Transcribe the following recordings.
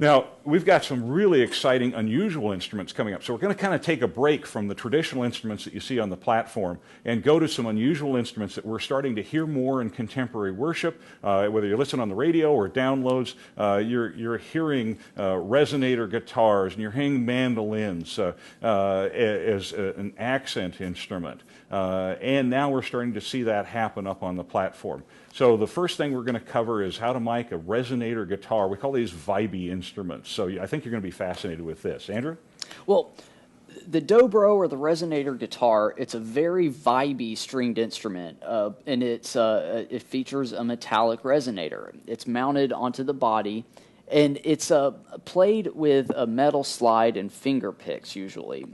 Now, we've got some really exciting, unusual instruments coming up. So we're going to kind of take a break from the traditional instruments that you see on the platform and go to some unusual instruments that we're starting to hear more in contemporary worship. Whether you listen on the radio or downloads, you're hearing resonator guitars and you're hearing mandolins as an accent instrument. And now we're starting to see that happen up on the platform. So the first thing we're going to cover is how to mic a resonator guitar. We call these vibey instruments. So I think you're going to be fascinated with this. Andrew? Well, the Dobro or the resonator guitar, it's a very vibey stringed instrument, and it features a metallic resonator. It's mounted onto the body, and it's played with a metal slide and finger picks usually.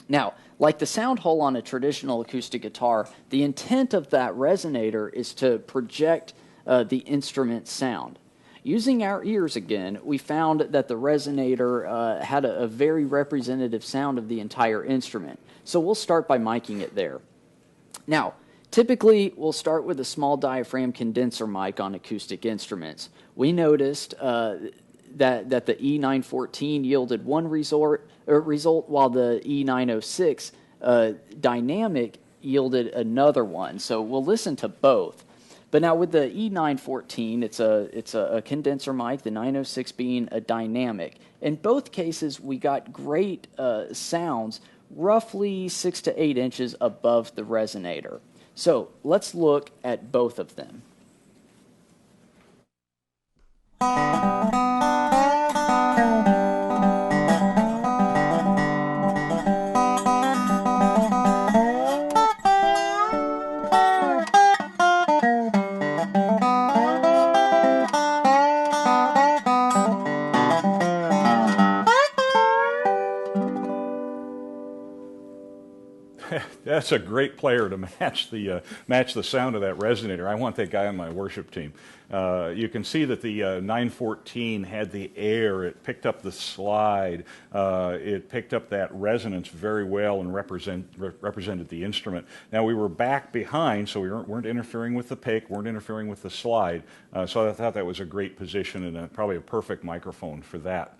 Now, like the sound hole on a traditional acoustic guitar, the intent of that resonator is to project the instrument sound. Using our ears again, we found that the resonator had a very representative sound of the entire instrument. So we'll start by miking it there. Now, typically, we'll start with a small diaphragm condenser mic on acoustic instruments. We noticed that the E914 yielded one result, while the E906 dynamic yielded another one. So we'll listen to both. But now with the E914, it's a condenser mic, the 906 being a dynamic. In both cases, we got great sounds roughly 6 to 8 inches above the resonator. So let's look at both of them. That's a great player to match the sound of that resonator. I want that guy on my worship team. You can see that the 914 had the air. It picked up the slide. It picked up that resonance very well and represented the instrument. Now, we were back behind, so we weren't interfering with the pick, weren't interfering with the slide. So I thought that was a great position and probably a perfect microphone for that.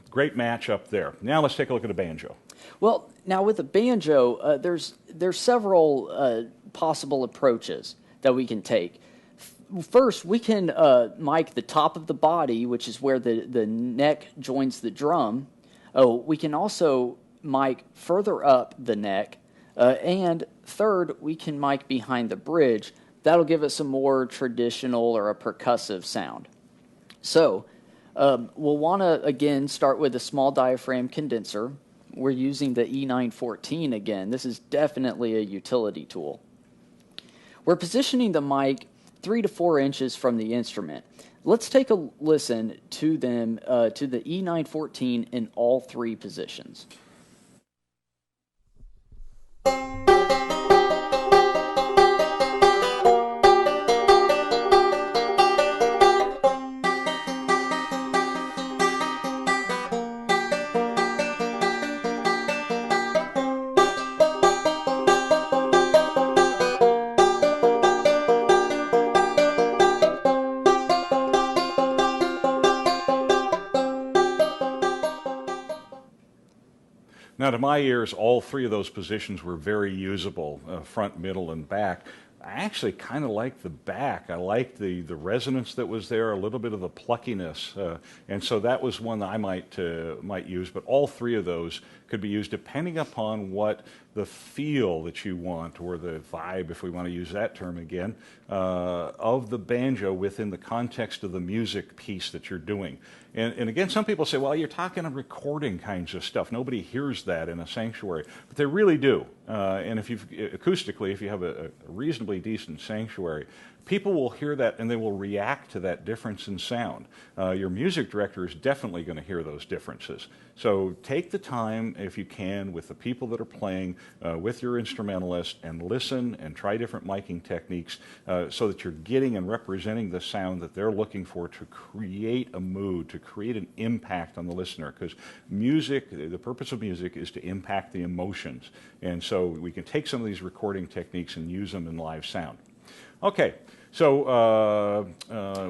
Great match up there. Now let's take a look at a banjo. Well, now with the banjo, there's several possible approaches that we can take. First, we can mic the top of the body, which is where the neck joins the drum. We can also mic further up the neck. And third, we can mic behind the bridge. That'll give us a more traditional or a percussive sound. So we'll want to, again, start with a small diaphragm condenser. We're using the E914 again. This is definitely a utility tool. We're positioning the mic 3 to 4 inches from the instrument. Let's take a listen to them, to the E914 in all three positions. Now, to my ears, all three of those positions were very usable, front, middle, and back. I actually kind of liked the back. I liked the resonance that was there, a little bit of the pluckiness, and so that was one that I might use. But all three of those could be used depending upon what the feel that you want, or the vibe, if we want to use that term again, of the banjo within the context of the music piece that you're doing. And again, some people say, well, you're talking of recording kinds of stuff. Nobody hears that in a sanctuary, but they really do. And acoustically, if you have a reasonably decent sanctuary, people will hear that and they will react to that difference in sound. Your music director is definitely going to hear those differences. So take the time, if you can, with the people that are playing, with your instrumentalist, and listen and try different miking techniques so that you're getting and representing the sound that they're looking for to create a mood, to create an impact on the listener. Because music, the purpose of music is to impact the emotions. And so we can take some of these recording techniques and use them in live sound. Okay, So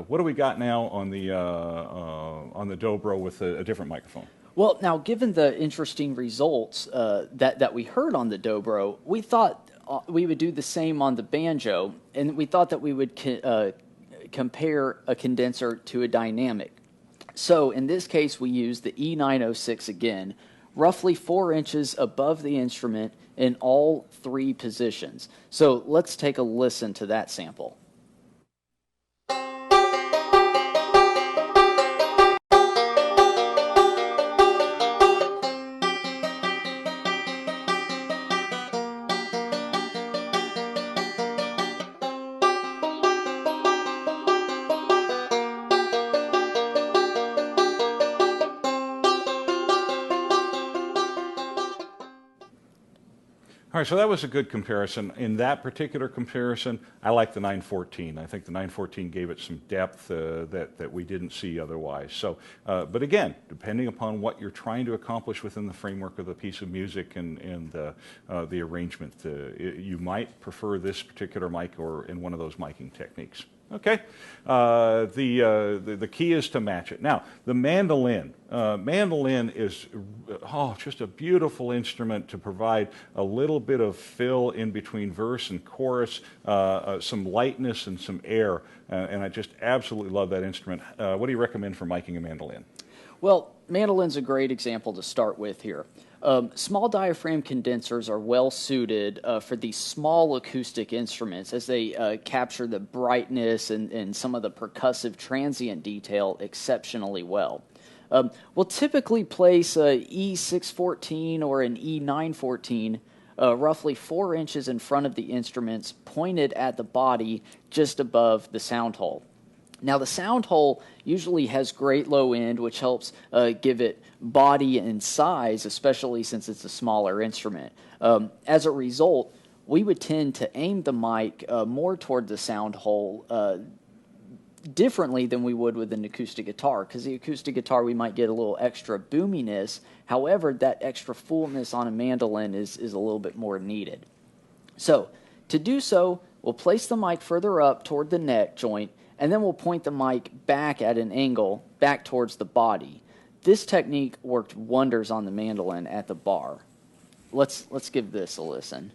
what do we got now on the Dobro with a different microphone? Well, now, given the interesting results that we heard on the Dobro, we thought we would do the same on the Banjo, and we thought that we would compare a condenser to a dynamic. So in this case, we use the E906 again, roughly 4 inches above the instrument in all 3 positions. So let's take a listen to that sample. All right, so that was a good comparison. In that particular comparison, I like the 914. I think the 914 gave it some depth that we didn't see otherwise. So, but again, depending upon what you're trying to accomplish within the framework of the piece of music and the arrangement, you might prefer this particular mic or in one of those miking techniques. Okay, the key is to match it. Now, the mandolin. Mandolin is just a beautiful instrument to provide a little bit of fill in between verse and chorus, some lightness and some air, and I just absolutely love that instrument. What do you recommend for miking a mandolin? Well, mandolin's a great example to start with here. Small diaphragm condensers are well suited for these small acoustic instruments as they capture the brightness and some of the percussive transient detail exceptionally well. We'll typically place a E614 or an E914 roughly 4 inches in front of the instruments, pointed at the body just above the sound hole. Now, the sound hole usually has great low end, which helps give it body and size, especially since it's a smaller instrument. As a result, we would tend to aim the mic more toward the sound hole differently than we would with an acoustic guitar, because the acoustic guitar we might get a little extra boominess. However, that extra fullness on a mandolin is a little bit more needed. So, to do so, we'll place the mic further up toward the neck joint, and then we'll point the mic back at an angle, back towards the body. This technique worked wonders on the mandolin at the bar. Let's give this a listen.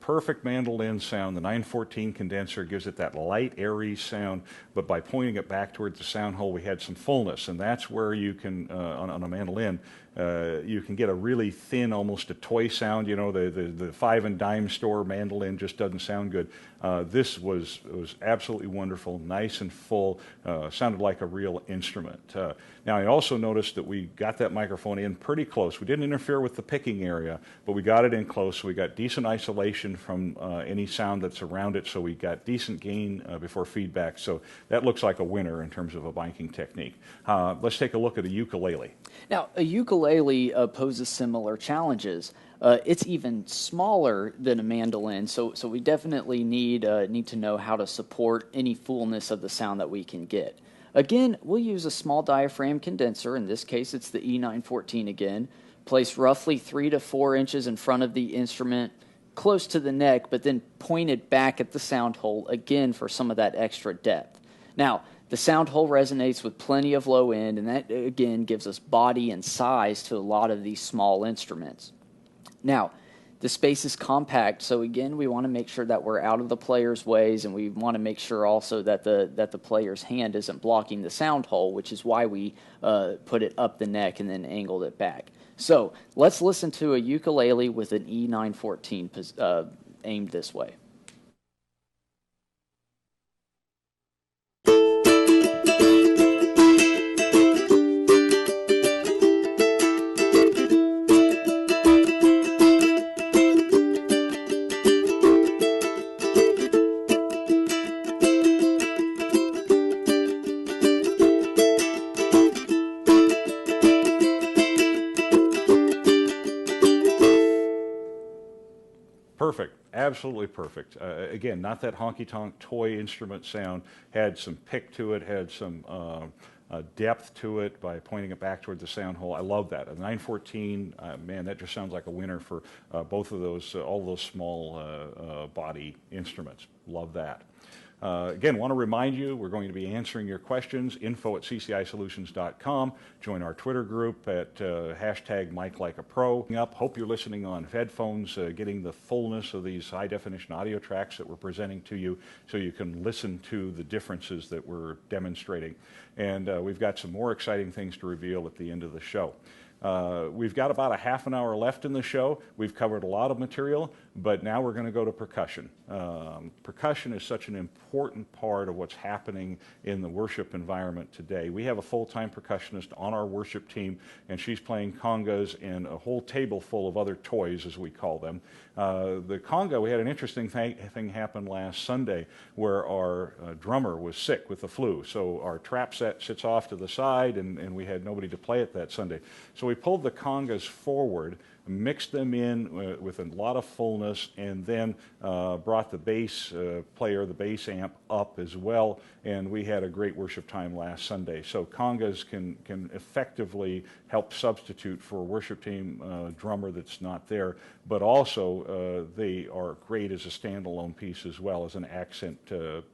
Perfect mandolin sound. The 914 condenser gives it that light, airy sound, but by pointing it back towards the sound hole, we had some fullness, and that's where you can, on a mandolin, you can get a really thin, almost a toy sound. You know, the 5 and dime store mandolin just doesn't sound good. This was absolutely wonderful, nice and full, sounded like a real instrument. Now, I also noticed that we got that microphone in pretty close. We didn't interfere with the picking area, but we got it in close, so we got decent isolation from any sound that's around it, so we got decent gain before feedback. So that looks like a winner in terms of a miking technique. Let's take a look at a ukulele. Now, a ukulele poses similar challenges. It's even smaller than a mandolin, so we definitely need to know how to support any fullness of the sound that we can get. Again, we'll use a small diaphragm condenser. In this case, it's the E914 again. Placed roughly 3 to 4 inches in front of the instrument, close to the neck, but then pointed back at the sound hole again for some of that extra depth. Now, the sound hole resonates with plenty of low end, and that again gives us body and size to a lot of these small instruments. Now, the space is compact, so again, we want to make sure that we're out of the player's ways, and we want to make sure also that the player's hand isn't blocking the sound hole, which is why we put it up the neck and then angled it back. So let's listen to a ukulele with an E914 aimed this way. Absolutely perfect. Again, not that honky-tonk toy instrument sound. Had some pick to it, had some depth to it by pointing it back toward the sound hole. I love that. A 914, man, that just sounds like a winner for both of those, all those small body instruments. Love that. Again, want to remind you, we're going to be answering your questions, info@ccisolutions.com. Join our Twitter group at hashtag MikeLikeAPro. Hope you're listening on headphones, getting the fullness of these high-definition audio tracks that we're presenting to you so you can listen to the differences that we're demonstrating. And we've got some more exciting things to reveal at the end of the show. We've got about a half an hour left in the show. We've covered a lot of material, but now we're going to go to percussion. Percussion is such an important part of what's happening in the worship environment today. We have a full-time percussionist on our worship team, and she's playing congas and a whole table full of other toys, as we call them. The conga, we had an interesting thing happen last Sunday where our drummer was sick with the flu. So our trap set sits off to the side, and we had nobody to play it that Sunday. So we pulled the congas forward, mixed them in with a lot of fullness, and then brought the bass player, the bass amp up as well, and we had a great worship time last Sunday. So congas can effectively help substitute for a worship team drummer that's not there, but also they are great as a standalone piece as well as an accent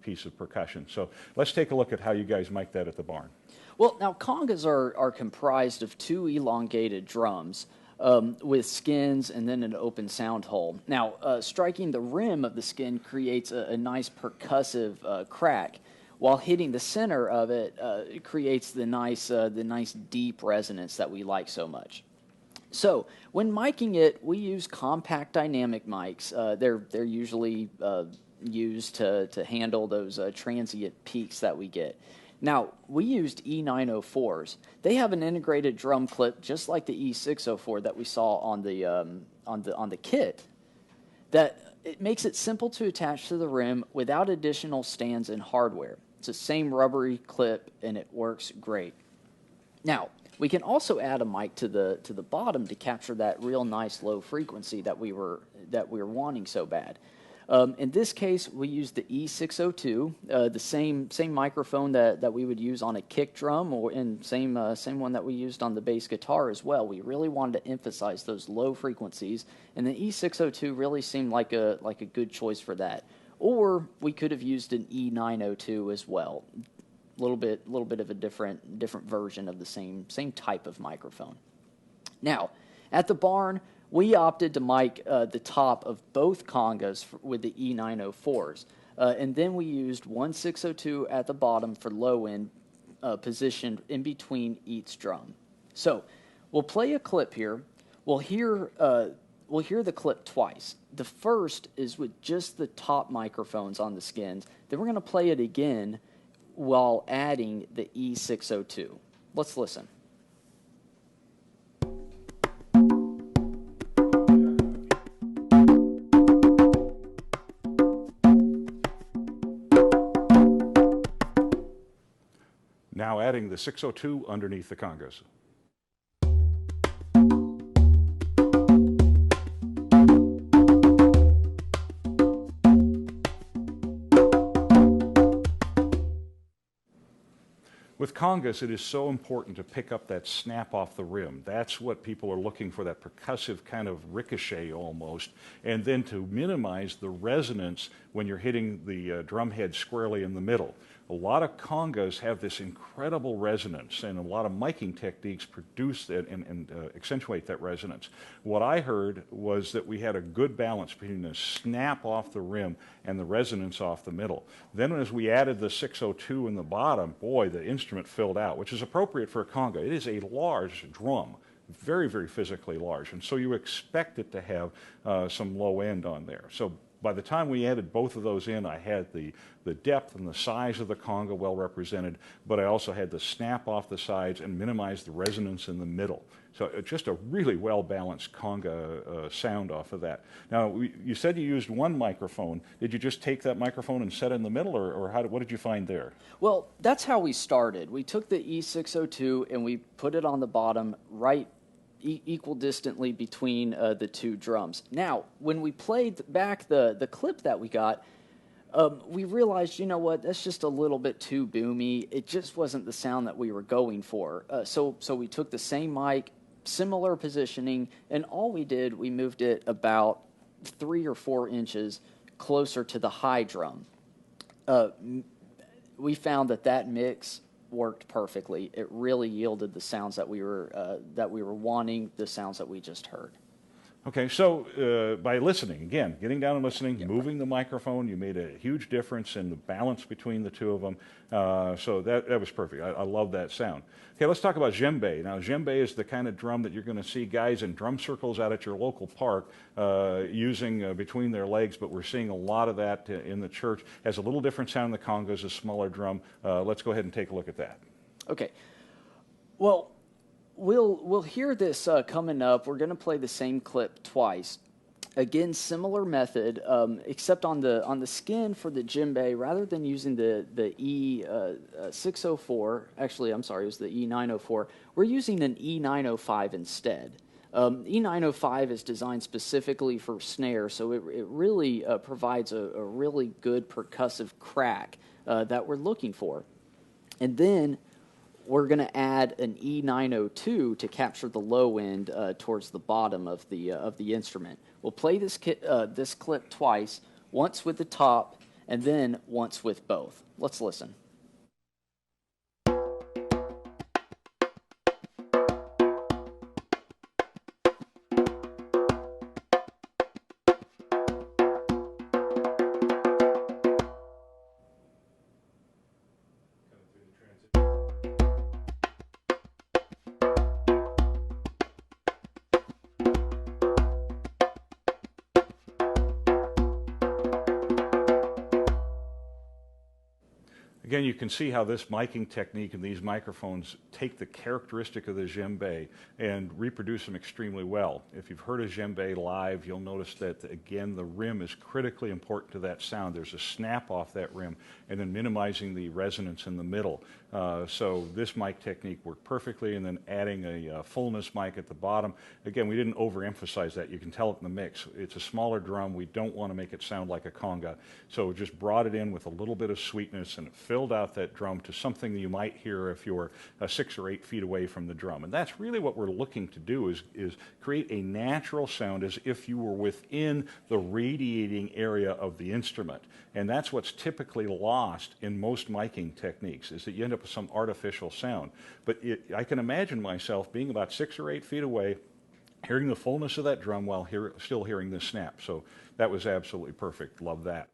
piece of percussion. So let's take a look at how you guys mic that at the barn. Well, now congas are comprised of two elongated drums with skins and then an open sound hole. Now, striking the rim of the skin creates a nice percussive crack, while hitting the center of it, it creates the nice deep resonance that we like so much. So, when miking it, we use compact dynamic mics. They're usually used to handle those transient peaks that we get. Now, we used E904s. They have an integrated drum clip just like the E604 that we saw on the kit. That it makes it simple to attach to the rim without additional stands and hardware. It's the same rubbery clip and it works great. Now, we can also add a mic to the bottom to capture that real nice low frequency that we were wanting so bad. In this case, we used the E602, the same microphone that we would use on a kick drum, and same one that we used on the bass guitar as well. We really wanted to emphasize those low frequencies, and the E602 really seemed like a good choice for that. Or we could have used an E902 as well, a little bit of a different version of the same type of microphone. Now, at the barn, we opted to mic the top of both congas with the E904s, and then we used 1602 at the bottom for low end, positioned in between each drum. So we'll play a clip here. We'll hear the clip twice. The first is with just the top microphones on the skins. Then we're going to play it again while adding the E602. Let's listen. Now adding the 602 underneath the congas. With congas, it is so important to pick up that snap off the rim. That's what people are looking for, that percussive kind of ricochet almost, and then to minimize the resonance when you're hitting the drum head squarely in the middle. A lot of congas have this incredible resonance, and a lot of miking techniques produce that and accentuate that resonance. What I heard was that we had a good balance between the snap off the rim and the resonance off the middle. Then as we added the 602 in the bottom, boy, the instrument filled out, which is appropriate for a conga. It is a large drum, very, very physically large, and so you expect it to have some low end on there. So by the time we added both of those in, I had the depth and the size of the conga well represented, but I also had the snap off the sides and minimized the resonance in the middle. So just a really well-balanced conga sound off of that. Now, you said you used one microphone. Did you just take that microphone and set it in the middle, or what did you find there? Well, that's how we started. We took the E602 and we put it on the bottom right equal distantly between the two drums. Now, when we played back the clip that we got, we realized, you know what, that's just a little bit too boomy. It just wasn't the sound that we were going for. So we took the same mic, similar positioning, and all we did, we moved it about 3 or 4 inches closer to the high drum. We found that mix worked perfectly. It really yielded the sounds that we were wanting, the sounds that we just heard. Okay, so by listening, again, getting down and listening, moving the microphone, you made a huge difference in the balance between the two of them. So that was perfect. I love that sound. Okay, let's talk about djembe. Now, djembe is the kind of drum that you're going to see guys in drum circles out at your local park using between their legs, but we're seeing a lot of that in the church. Has a little different sound than the congas, a smaller drum. Let's go ahead and take a look at that. Okay. Well, we'll hear this coming up. We're going to play the same clip twice. Again, similar method, except on the skin for the djembe, rather than using the E604, actually, I'm sorry, it was the E904, we're using an E905 instead. E905 is designed specifically for snare, so it really provides a really good percussive crack that we're looking for. And then we're going to add an E902 to capture the low end towards the bottom of the instrument. We'll play this clip twice, once with the top, and then once with both. Let's listen. Again, you can see how this miking technique and these microphones take the characteristic of the djembe and reproduce them extremely well. If you've heard a djembe live, you'll notice that, again, the rim is critically important to that sound. There's a snap off that rim and then minimizing the resonance in the middle. So this mic technique worked perfectly, and then adding a fullness mic at the bottom. Again, we didn't overemphasize that. You can tell it in the mix. It's a smaller drum. We don't want to make it sound like a conga. So we just brought it in with a little bit of sweetness, and it filled out that drum to something that you might hear if you're 6 or 8 feet away from the drum. And that's really what we're looking to do, is create a natural sound as if you were within the radiating area of the instrument. And that's what's typically lost in most miking techniques, is that you end up with some artificial sound. But I can imagine myself being about 6 or 8 feet away, hearing the fullness of that drum while still hearing the snap. So that was absolutely perfect. Love that.